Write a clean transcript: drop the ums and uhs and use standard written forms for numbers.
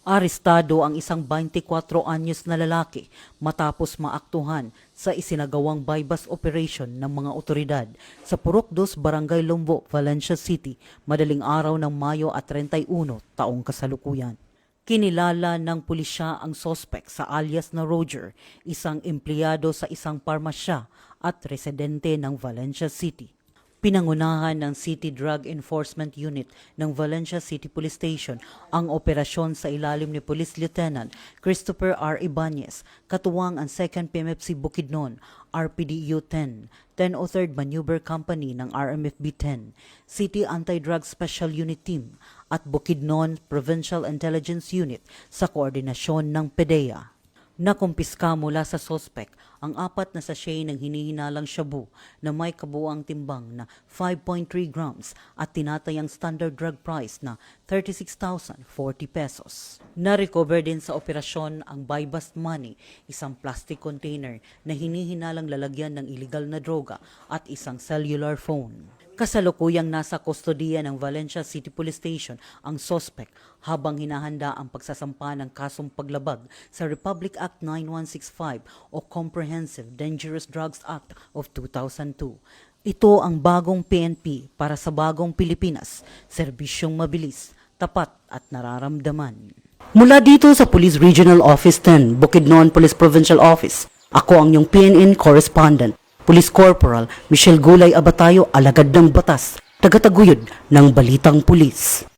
Arestado ang isang 24 anyos na lalaki matapos maaktuhan sa isinagawang bypass operation ng mga otoridad sa Purok 2, Barangay Lombo, Valencia City, madaling araw ng Mayo at 31 taong kasalukuyan. Kinilala ng pulisya ang sospek sa alias na Roger, isang empleyado sa isang parmasya at residente ng Valencia City. Pinangunahan ng City Drug Enforcement Unit ng Valencia City Police Station ang operasyon sa ilalim ni Police Lieutenant Christopher R. Ibanez, katuwang ang 2nd PMFC Bukidnon, RPDU 10, 1003rd Maneuver Company ng RMFB 10, City Anti-Drug Special Unit Team at Bukidnon Provincial Intelligence Unit sa koordinasyon ng PDEA. Nakumpiska mula sa sospek ang 4 na sachet ng hinihinalang shabu na may kabuuang timbang na 5.3 grams at tinatayang standard drug price na 36,040 pesos. Na-recover din sa operasyon ang buy-bust money, isang plastic container na hinihinalang lalagyan ng iligal na droga at isang cellular phone. Kasalukuyang nasa kustodiya ng Valencia City Police Station ang sospek habang hinahanda ang pagsasampa ng kasong paglabag sa Republic Act 9165 o Comprehensive Dangerous Drugs Act of 2002. Ito ang bagong PNP para sa bagong Pilipinas, serbisyong mabilis, tapat at nararamdaman. Mula dito sa Police Regional Office 10, Bukidnon Police Provincial Office, ako ang iyong PNN correspondent, Police Corporal Michelle Gulay Abatayo, alagad ng batas, tagataguyod ng Balitang Pulis.